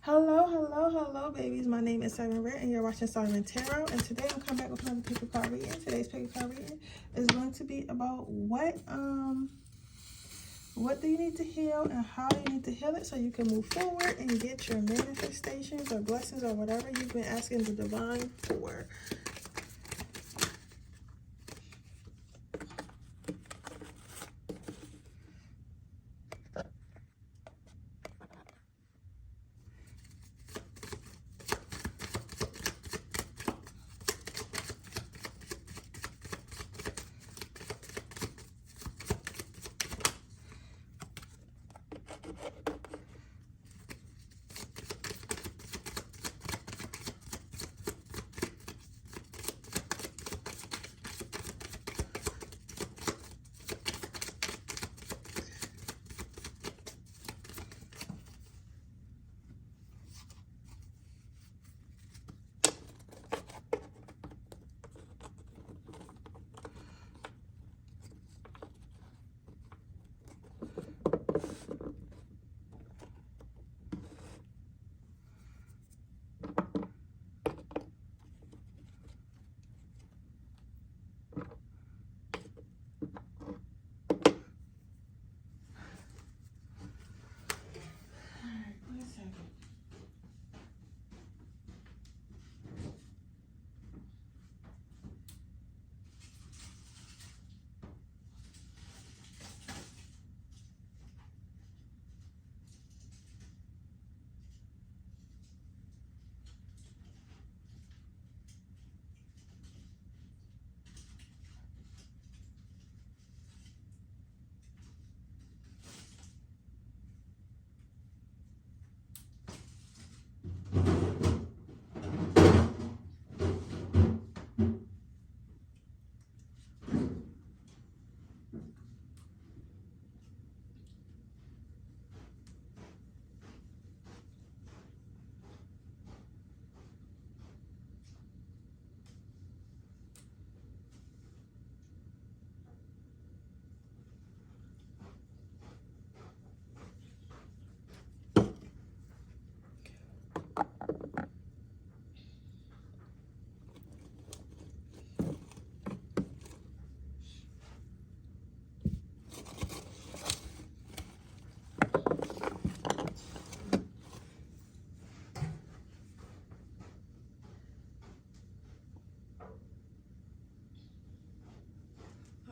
Hello, babies. My name is Simon Red, and you're watching Simon Tarot. And today I'm coming back with another pick a card reading. Today's pick a card reading is going to be about what do you need to heal and how you need to heal it so you can move forward and get your manifestations or blessings or whatever you've been asking the divine for.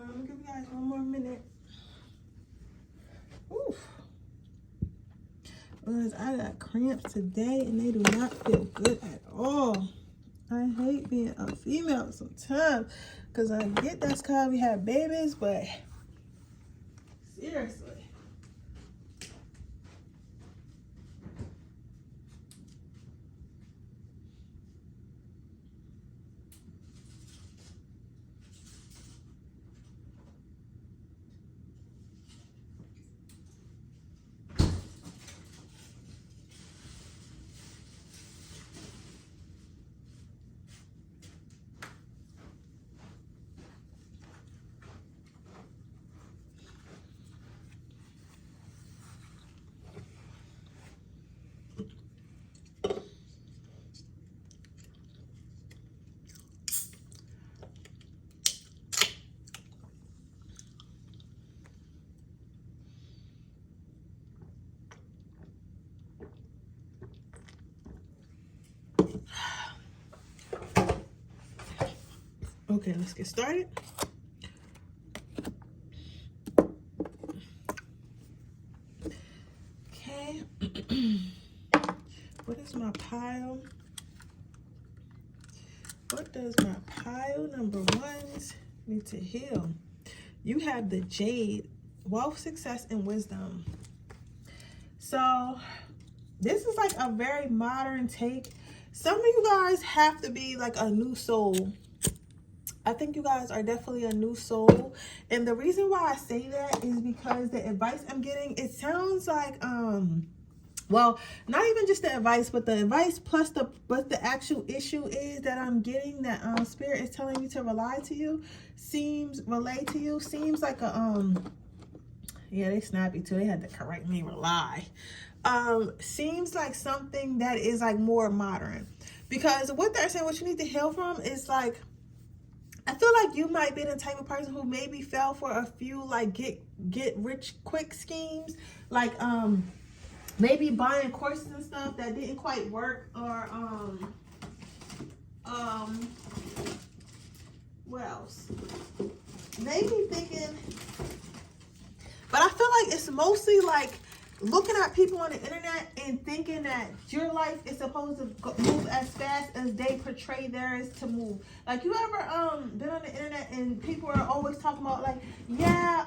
I'm gonna give you guys one more minute. Oof. Because I got cramps today and they do not feel good at all. I hate being a female sometimes because I get that's because we have babies, but seriously. Okay, let's get started. Okay. What is my pile? What does my pile number ones need to heal? You have the Jade, wealth, success, and wisdom. So this is like a very modern take. Some of you guys have to be like a new soul. I think you guys are definitely a new soul. And the reason why I say that is because the advice I'm getting, it sounds like, well, not even just the advice, but the advice plus the actual issue is that I'm getting that Spirit is telling me to relay to you, seems like a, yeah, they snappy too. They had to correct me, rely. seems like something that is like more modern. Because what they're saying, what you need to heal from is like, I feel like you might be the type of person who maybe fell for a few like get rich quick schemes, like maybe buying courses and stuff that didn't quite work, or what else? Maybe thinking, but I feel like it's mostly like looking at people on the internet and thinking that your life is supposed to move as fast as they portray theirs to move. Like, you ever been on the internet and people are always talking about like, yeah,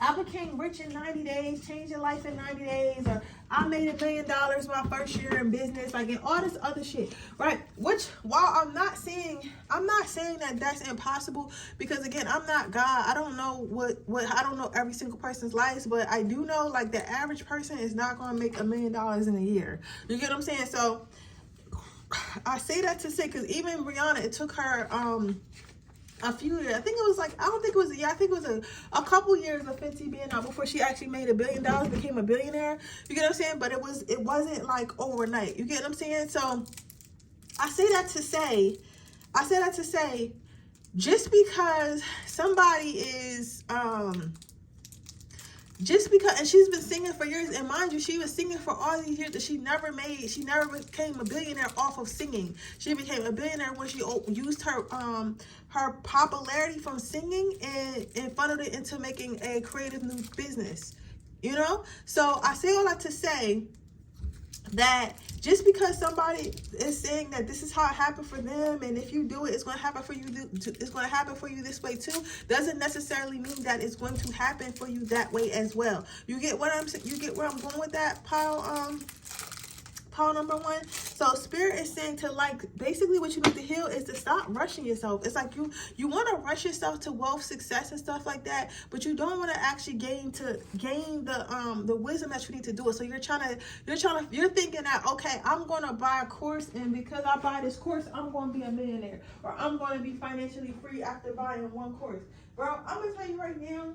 I became rich in 90 days, changed your life in 90 days, or I made $1 million my first year in business, like, and all this other shit, right? Which, while I'm not saying that that's impossible, because again, I'm not God. I don't know I don't know every single person's life, but I do know like the average person is not going to make $1 million in a year. You get what I'm saying? So I say that to say, because even Rihanna, it took her a few years. I think it was like, I don't think it was, yeah, I think it was a couple years of Fenty being out before she actually made $1 billion, became a billionaire. You get what I'm saying? But it wasn't like overnight. You get what I'm saying? So I say that to say, just because somebody is, and she's been singing for years, and mind you, she was singing for all these years that she never became a billionaire off of singing. She became a billionaire when she used her popularity from singing and funneled it into making a creative new business, you know? So I say all that to say that just because somebody is saying that this is how it happened for them, and if you do it, it's going to happen for you. It's going to happen for you this way too. Doesn't necessarily mean that it's going to happen for you that way as well. You get what I'm saying? You get where I'm going with that, pile number one. So spirit is saying to, like, basically what you need to heal is to stop rushing yourself. It's like you want to rush yourself to wealth, success, and stuff like that, but you don't want to actually gain the wisdom that you need to do it. So you're thinking that, okay, I'm going to buy a course, and because I buy this course, I'm going to be a millionaire, or I'm going to be financially free after buying one course. Bro, I'm going to tell you right now,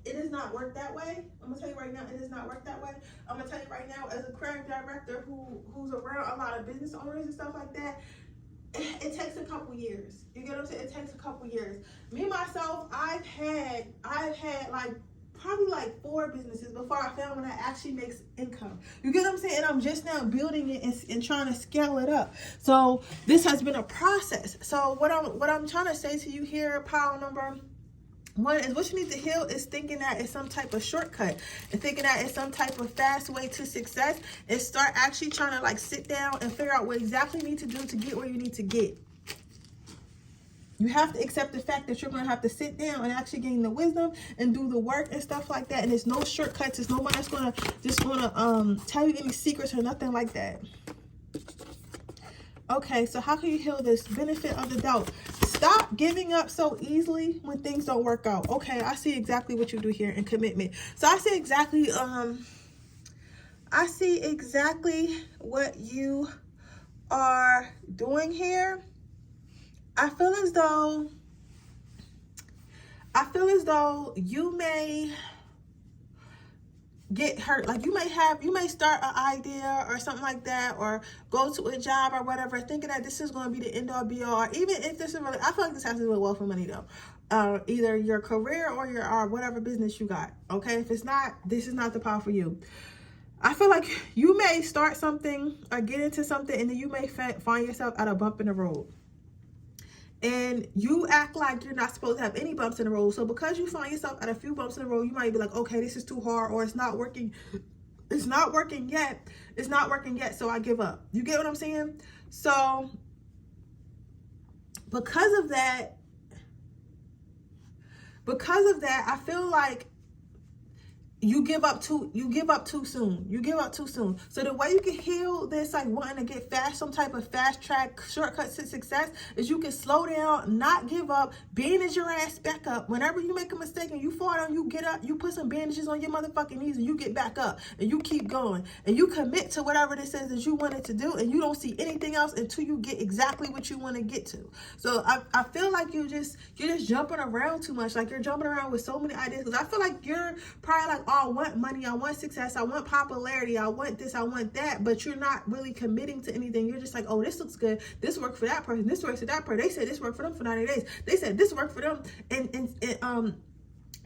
it does not work that way. I'm going to tell you right now, it does not work that way. I'm going to tell you right now, as a creative director who's around a lot of business owners and stuff like that, it takes a couple years. You get what I'm saying? It takes a couple years. Me, myself, I've had like probably like 4 businesses before I found one that actually makes income. You get what I'm saying? And I'm just now building it and trying to scale it up. So this has been a process. So what I'm trying to say to you here, pile number one, is what you need to heal is thinking that it's some type of shortcut, and thinking that it's some type of fast way to success, and start actually trying to like sit down and figure out what exactly you need to do to get where you need to get. You have to accept the fact that you're going to have to sit down and actually gain the wisdom and do the work and stuff like that. And there's no shortcuts. There's nobody that's going to tell you any secrets or nothing like that. Okay, so how can you heal this? Benefit of the doubt. Stop giving up so easily when things don't work out. Okay, I see exactly what you do here in commitment. So I see exactly what you are doing here. I feel as though you may get hurt. Like you may start an idea or something like that, or go to a job or whatever, thinking that this is going to be the end all be all. Or even if this is really, I feel like this has to do with wealth and money though. Either your career or your whatever business you got. Okay, if it's not, this is not the path for you. I feel like you may start something or get into something, and then you may find yourself at a bump in the road. And you act like you're not supposed to have any bumps in the road. So because you find yourself at a few bumps in the road, you might be like, okay, this is too hard, or it's not working. It's not working yet. It's not working yet, so I give up. You get what I'm saying? So because of that, I feel like you give up too soon. You give up too soon. So the way you can heal this, like wanting to get some type of fast track shortcut to success, is you can slow down, not give up, bandage your ass back up. Whenever you make a mistake and you fall down, you get up, you put some bandages on your motherfucking knees, and you get back up, and you keep going, and you commit to whatever this is that you wanted to do, and you don't see anything else until you get exactly what you want to get to. So I feel like you're just jumping around too much. Like you're jumping around with so many ideas, because I feel like you're probably like I want money, I want success, I want popularity, I want this, I want that, but you're not really committing to anything. You're just like, oh, this looks good, this worked for that person, this works for that person, they said this worked for them for 90 days, they said this worked for them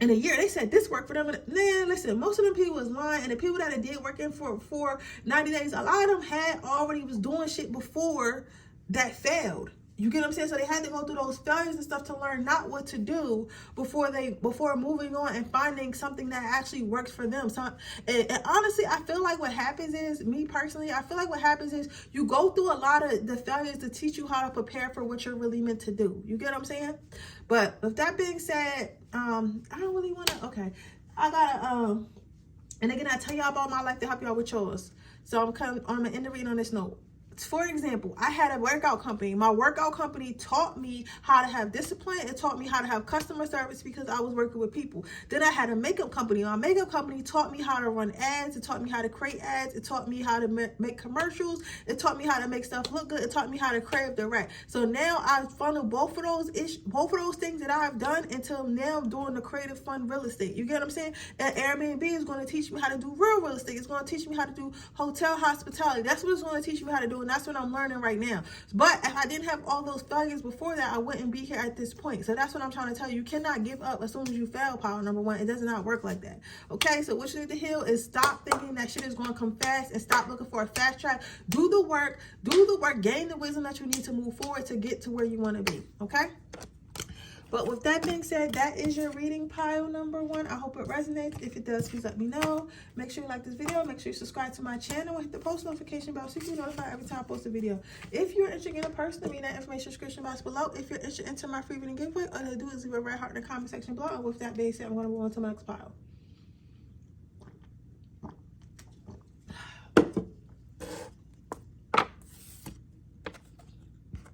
in a year, they said this worked for them. Man, listen, most of them people was lying, and the people that it did working for 90 days, a lot of them had already was doing shit before that failed. You get what I'm saying? So they had to go through those failures and stuff to learn not what to do before moving on and finding something that actually works for them. So, and honestly, I feel like what happens is, me personally, I feel like what happens is you go through a lot of the failures to teach you how to prepare for what you're really meant to do. You get what I'm saying? But with that being said, I don't really want to, okay. I gotta, and again, I tell y'all about my life to help y'all with yours. So I'm gonna end the reading on this note. For example, I had a workout company. My workout company taught me how to have discipline. It taught me how to have customer service because I was working with people. Then I had a makeup company. My makeup company taught me how to run ads. It taught me how to create ads. It taught me how to make commercials. It taught me how to make stuff look good. It taught me how to crave the right. So now I've funneled both of those things that I've done until now I'm doing the creative fund real estate. You get what I'm saying? And Airbnb is going to teach me how to do real estate. It's going to teach me how to do hotel hospitality. That's what it's going to teach me how to do. And that's what I'm learning right now. But if I didn't have all those failures before that, I wouldn't be here at this point. So that's what I'm trying to tell you. You cannot give up as soon as you fail, power number one. It does not work like that. Okay, so what you need to heal is stop thinking that shit is going to come fast and stop looking for a fast track. Do the work, gain the wisdom that you need to move forward to get to where you want to be. Okay? But with that being said, that is your reading pile number one. I hope it resonates. If it does, please let me know. Make sure you like this video. Make sure you subscribe to my channel and hit the post notification bell so you can be notified every time I post a video. If you're interested in a person, leave that information in the description box below. If you're interested in enter my free reading giveaway, all you do is leave a red heart in the comment section below. And with that being said, I'm going to move on to my next pile.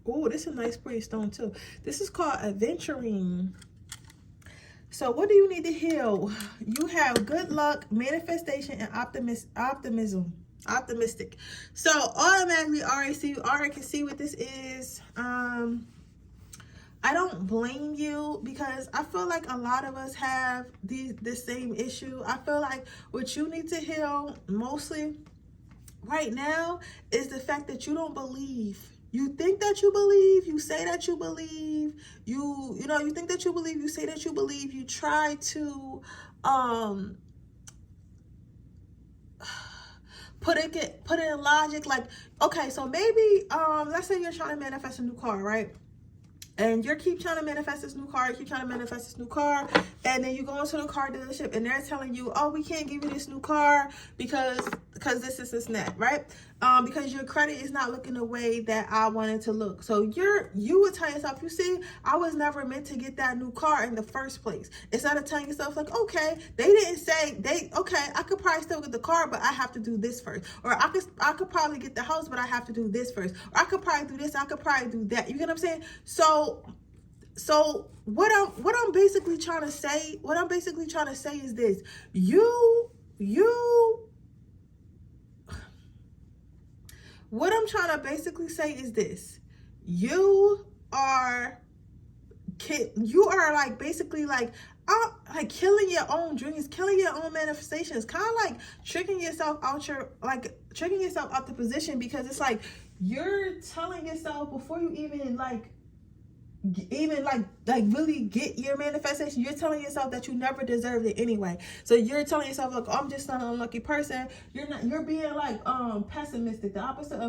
Oh, this is a nice pretty stone too. This is called Adventuring. So what do you need to heal? You have good luck, manifestation, and optimistic. So automatically you already can see what this is. I don't blame you because I feel like a lot of us have the same issue. I feel like what you need to heal mostly right now is the fact that you don't believe. You think that you believe, you say that you believe, you think that you believe, you say that you believe, you try to put it in logic, like, okay, so maybe let's say you're trying to manifest a new car, right? And you keep trying to manifest this new car, and then you go into the car dealership and they're telling you, oh, we can't give you this new car because this and that, right? Because your credit is not looking the way that I wanted to look. So you would tell yourself, you see, I was never meant to get that new car in the first place. Instead of telling yourself like, okay, they didn't say I could probably still get the car, but I have to do this first. Or I could probably get the house, but I have to do this first. Or I could probably do this, I could probably do that. You get what I'm saying? So what I'm basically trying to say is this. What I'm trying to basically say is this. You are like basically like killing your own dreams, killing your own manifestations, kind of like tricking yourself out the position, because it's like you're telling yourself before you even really get your manifestation, you're telling yourself that you never deserved it anyway. So you're telling yourself like, oh, I'm just not an unlucky person. You're being like pessimistic. The opposite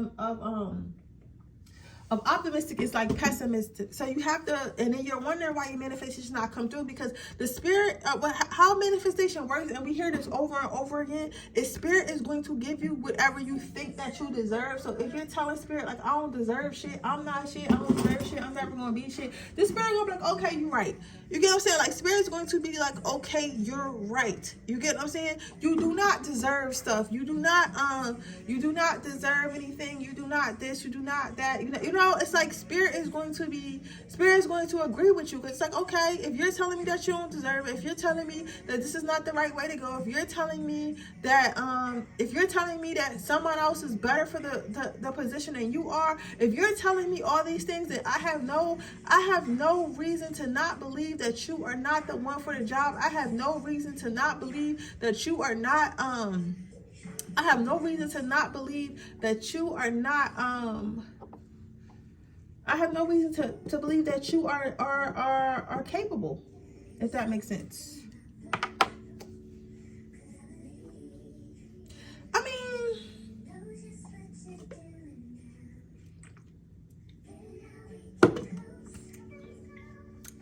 of optimistic is like pessimistic. So you have to, and then you're wondering why your manifestation not come through, because the spirit, how manifestation works, and we hear this over and over again, is spirit is going to give you whatever you think that you deserve. So if you're telling spirit like, I don't deserve shit, I'm not shit, I don't deserve shit, I'm never gonna be shit, this spirit gonna be like, okay, you're right. You get what I'm saying? Like, spirit's going to be like, okay, you're right. You get what I'm saying? You do not deserve stuff. You do not deserve anything. You do not this. You do not that. You know know, it's like spirit is going to agree with you. It's like, okay, if you're telling me that you don't deserve it, if you're telling me that this is not the right way to go, if you're telling me that someone else is better for the position than you are, if you're telling me all these things, that I have no reason to not believe that you are not the one for the job. I have no reason to not believe that you are not I have no reason to not believe that you are not I have no reason to believe that you are capable, if that makes sense. I mean,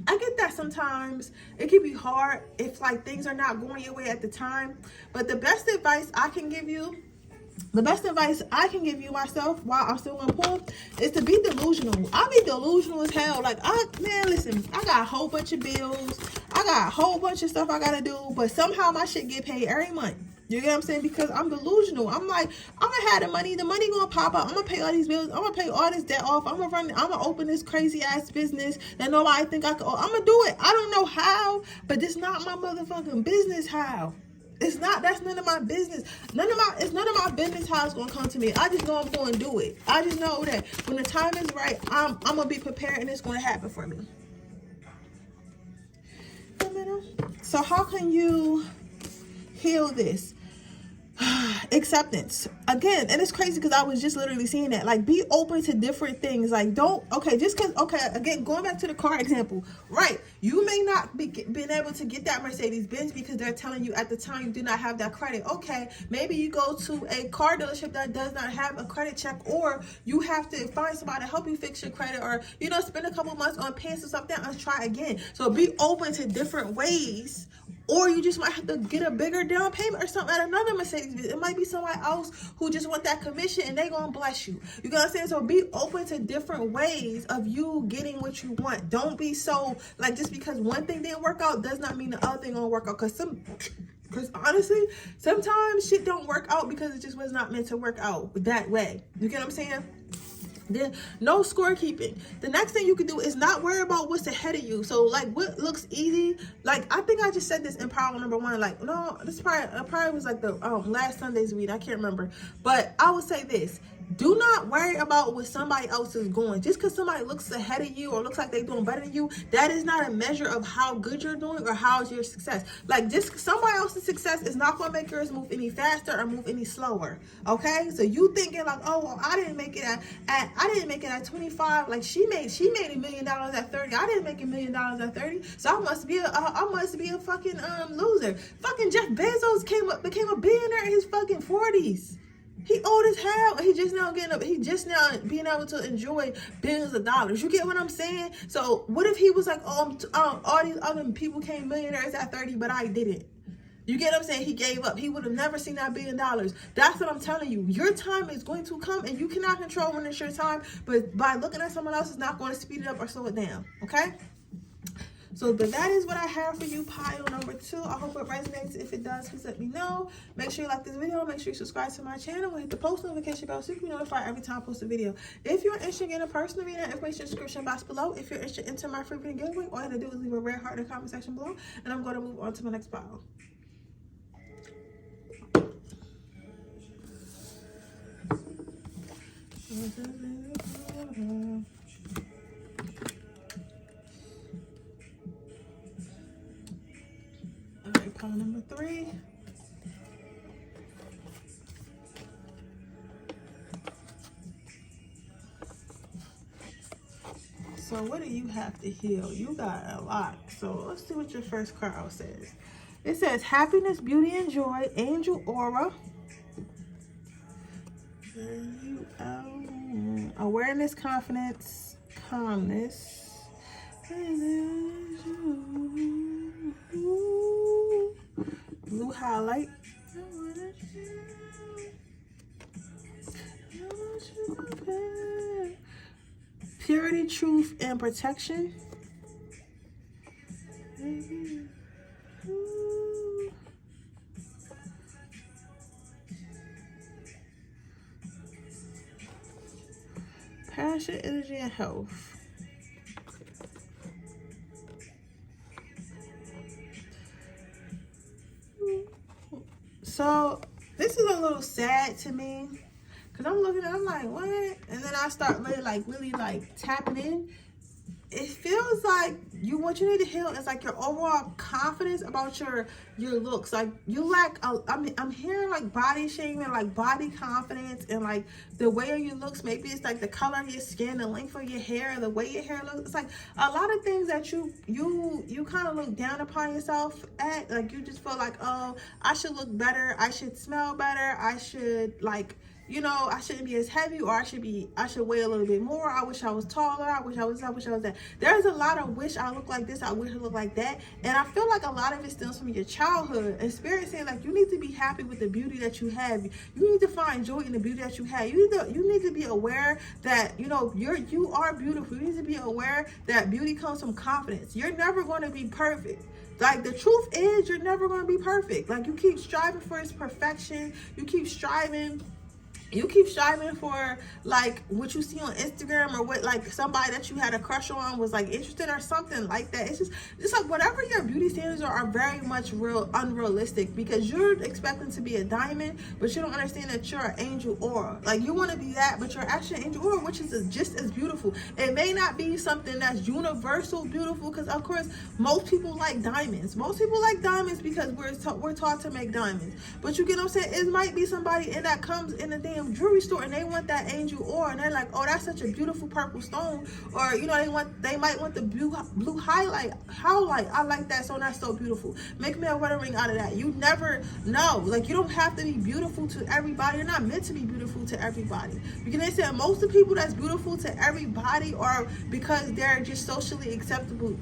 I get that sometimes it can be hard if like things are not going your way at the time, but the best advice I can give you myself while I'm still on pull is to be delusional. I be delusional as hell. Like, listen, I got a whole bunch of bills. I got a whole bunch of stuff I gotta do, but somehow my shit get paid every month. You get what I'm saying? Because I'm delusional. I'm like, I'm gonna have the money gonna pop out. I'm gonna pay all these bills. I'm gonna pay all this debt off. I'm gonna open this crazy ass business that nobody think I could. I'm gonna do it. I don't know how, but it's not my motherfucking business how. It's not. That's none of my business. It's none of my business how it's gonna come to me. I just know I'm gonna do it. I just know that when the time is right, I'm gonna be prepared and it's gonna happen for me. So how can you heal this? Acceptance again, and it's crazy because I was just literally seeing that. Like, be open to different things. Like, don't just because again, going back to the car example, right? You may not be been able to get that Mercedes Benz because they're telling you at the time you do not have that credit. Okay, maybe you go to a car dealership that does not have a credit check, or you have to find somebody to help you fix your credit, or spend a couple months on pants or something and try again. So be open to different ways. Or you just might have to get a bigger down payment or something at another Mercedes. It might be somebody else who just want that commission and they gonna bless you. You know what I'm saying? So be open to different ways of you getting what you want. Don't be so like, just because one thing didn't work out does not mean the other thing gonna work out. Because honestly, sometimes shit don't work out because it just was not meant to work out that way. You get what I'm saying? Then no scorekeeping. The next thing you can do is not worry about what's ahead of you. So like, what looks easy, like I think I just said this in power number 1. Like, no, this probably was like the last Sunday's read. I can't remember, but I would say this: do not worry about what somebody else is going. Just because somebody looks ahead of you or looks like they're doing better than you, that is not a measure of how good you're doing or how's your success. Like, just somebody else's success is not going to make yours move any faster or move any slower. Okay, so you thinking like, oh, well, I didn't make it at 25. Like, she made $1 million at 30. I didn't make $1 million at 30. So I must be a fucking loser. Fucking Jeff Bezos became a billionaire in his fucking 40s. He old as hell. He just now being able to enjoy billions of dollars. You get what I'm saying? So what if he was like, all these other people became millionaires at 30, but I didn't? You get what I'm saying? He gave up. He would have never seen that $1 billion. That's what I'm telling you. Your time is going to come, and you cannot control when it's your time. But by looking at someone else, is not going to speed it up or slow it down. Okay? So that is what I have for you, pile number 2. I hope it resonates. If it does, please let me know. Make sure you like this video. Make sure you subscribe to my channel and hit the post notification bell so you can be notified every time I post a video. If you're interested in a personal reading, information in the description box below. If you're interested in entering my free reading giveaway, all you have to do is leave a red heart in the comment section below. And I'm going to move on to my next pile. Alright, pile number 3. So what do you have to heal? You got a lot. So let's see what your first card says. It says happiness, beauty, and joy, angel aura. Awareness, confidence, calmness. Blue highlight. Purity, truth, and protection. Passion, energy, and health. So this is a little sad to me because I'm looking at it, I'm like, what? And then I start really tapping in. It feels like what you need to heal is like your overall confidence about your looks. Like you lack I'm hearing like body shaming, like body confidence, and like the way of your looks. Maybe it's like the color of your skin, the length of your hair, the way your hair looks. It's like a lot of things that you kind of look down upon yourself at. Like you just feel like, oh, I should look better, I should smell better, I should I shouldn't be as heavy, or I should weigh a little bit more. I wish I was taller. I wish I was that. There's a lot of wish I look like this. I wish I look like that. And I feel like a lot of it stems from your childhood. And Spirit saying like you need to be happy with the beauty that you have. You need to find joy in the beauty that you have. You need to be aware that you are beautiful. You need to be aware that beauty comes from confidence. You're never going to be perfect. Like the truth is, you're never going to be perfect. Like you keep striving for its perfection. You keep striving for like what you see on Instagram, or what like somebody that you had a crush on was like interested or something like that. It's like whatever your beauty standards are very much unrealistic, because you're expecting to be a diamond, but you don't understand that you're an angel aura. Like you want to be that, but you're actually an angel aura, which is just as beautiful. It may not be something that's universal beautiful, because of course most people like diamonds. Most people like diamonds because we're taught to make diamonds. But you get what I'm saying? It might be somebody that comes in a damn jewelry store and they want that angel ore, and they're like, oh, that's such a beautiful purple stone, or they might want the blue highlight. I like that, so that's so beautiful. Make me a wedding ring out of that. You never know. Like you don't have to be beautiful to everybody. You're not meant to be beautiful to everybody. Because they say most of the people that's beautiful to everybody are because they're just socially acceptable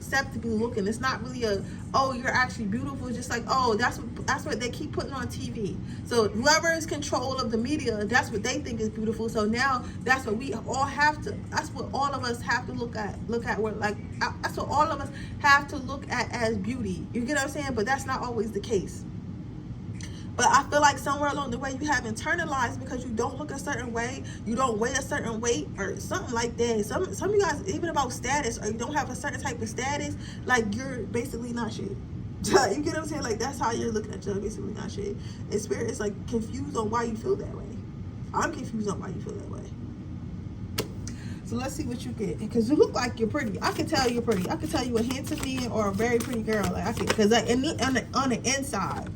looking. It's not really oh, you're actually beautiful. It's just like, oh, that's what they keep putting on TV. So whoever is control of the media, that's what they think is beautiful. So now that's what we all have to. That's what all of us have to look at. That's what all of us have to look at as beauty. You get what I'm saying? But that's not always the case. But I feel like somewhere along the way you have internalized, because you don't look a certain way, you don't weigh a certain weight or something like that. Some of you guys, even about status, or you don't have a certain type of status, like you're basically not shit. You get what I'm saying? Like that's how you're looking at you, basically not shit. And Spirit is like confused on why you feel that way. I'm confused on why you feel that way. So let's see what you get, because you look like you're pretty. I can tell you're pretty. I can tell you a handsome man or a very pretty girl. Like I can, because like on the inside.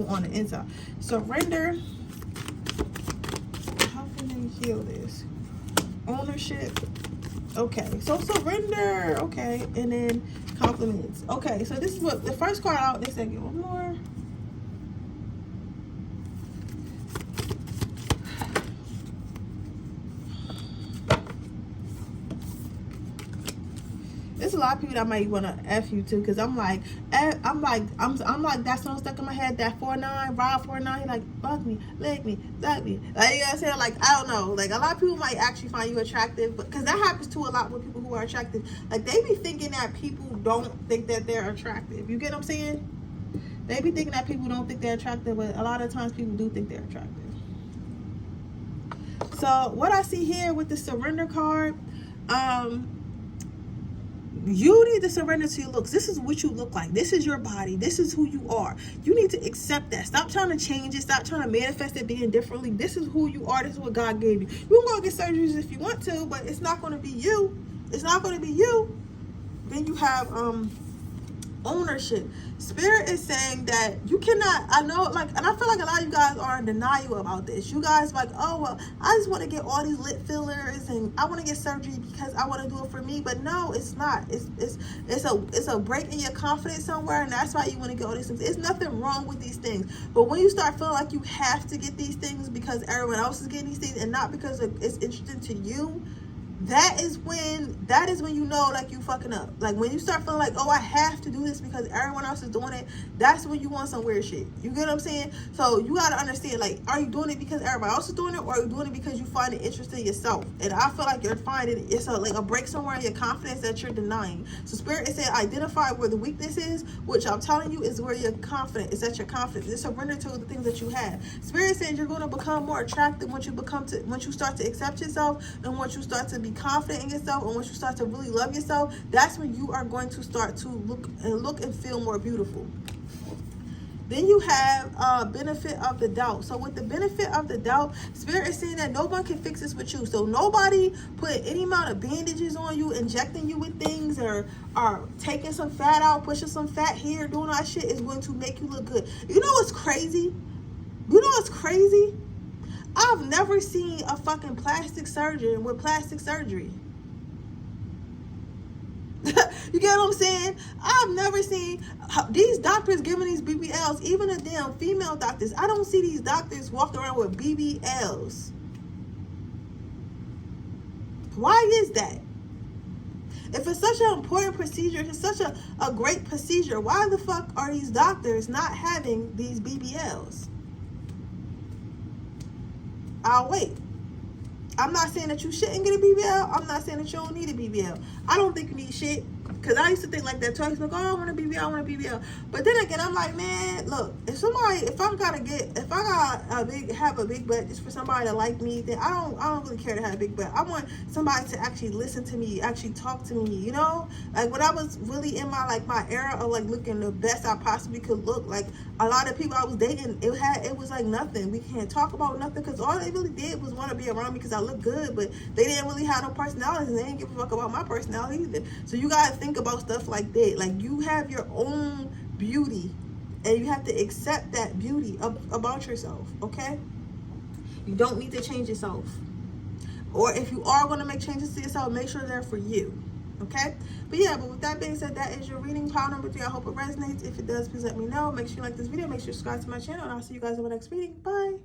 On the inside. Surrender. How can they heal this? Ownership. Okay, so surrender. Okay, and then compliments. Okay, so this is what the first card out. They said get one more. There's a lot of people that might want to F you too, because I'm like that song stuck in my head, that 4-9, Rob 4-9, like bug me, leg me, like me. Like, you know what I'm saying? Like, I don't know. Like, a lot of people might actually find you attractive, because that happens to a lot with people who are attractive. Like, they be thinking that people don't think that they're attractive. You get what I'm saying? They be thinking that people don't think they're attractive, but a lot of times people do think they're attractive. So, what I see here with the surrender card, you need to surrender to your looks. This is what you look like. This is your body. This is who you are. You need to accept that. Stop trying to change it. Stop trying to manifest it being differently. This is who you are. This is what God gave you. You can go get surgeries if you want to, but it's not going to be you. It's not going to be you. Then you have ownership. Spirit is saying that you cannot, I know, like, and I feel like a lot of you guys are in denial about this. You guys like, oh, well, I just want to get all these lip fillers and I want to get surgery because I want to do it for me. But no, it's not. It's a break in your confidence somewhere, and that's why you want to get all these things. There's nothing wrong with these things. But when you start feeling like you have to get these things because everyone else is getting these things and not because it's interesting to you, that is when you know, like, you fucking up. Like, when you start feeling like, oh, I have to do this because everyone else is doing it, that's when you want some weird shit. You get what I'm saying? So you gotta understand, like, are you doing it because everybody else is doing it, or are you doing it because you find it interesting yourself? And I feel like you're finding it's like a break somewhere in your confidence that you're denying. So Spirit is saying identify where the weakness is, which I'm telling you is where you're confident. It's that you're confident. It's surrender to the things that you have. Spirit says you're going to become more attractive once you start to accept yourself, and once you start to be confident in yourself, and once you start to really love yourself. That's when you are going to start to look and feel more beautiful. Then you have benefit of the doubt. So with the benefit of the doubt, Spirit is saying that no one can fix this with you. So nobody put any amount of bandages on you, injecting you with things, or taking some fat out, pushing some fat here, doing all that shit is going to make you look good. You know what's crazy? I've never seen a fucking plastic surgeon with plastic surgery. You get what I'm saying? I've never seen these doctors giving these BBLs, even the damn female doctors. I don't see these doctors walking around with BBLs. Why is that? If it's such an important procedure, if it's such a great procedure, why the fuck are these doctors not having these BBLs? I'll wait. I'm not saying that you shouldn't get a BBL. I'm not saying that you don't need a BBL. I don't think you need shit. Because I used to think like that too. I used to be like, oh, I want a BBL. But then again, I'm like, man, look, if I have a big butt just for somebody to like me, then I don't really care to have a big butt. I want somebody to actually listen to me, actually talk to me, you know? Like, when I was really in my era of like looking the best I possibly could look, like, a lot of people I was dating, it was like nothing. We can't talk about nothing, because all they really did was want to be around me because I look good, but they didn't really have no personality, and they didn't give a fuck about my personality either. So you gotta think about stuff like that. Like, you have your own beauty, and you have to accept that beauty about yourself, okay? You don't need to change yourself. Or if you are going to make changes to yourself, make sure they're for you, okay? But with that being said, that is your reading, pile number 3. I hope it resonates. If it does, please let me know. Make sure you like this video. Make sure you subscribe to my channel, and I'll see you guys in my next reading. Bye.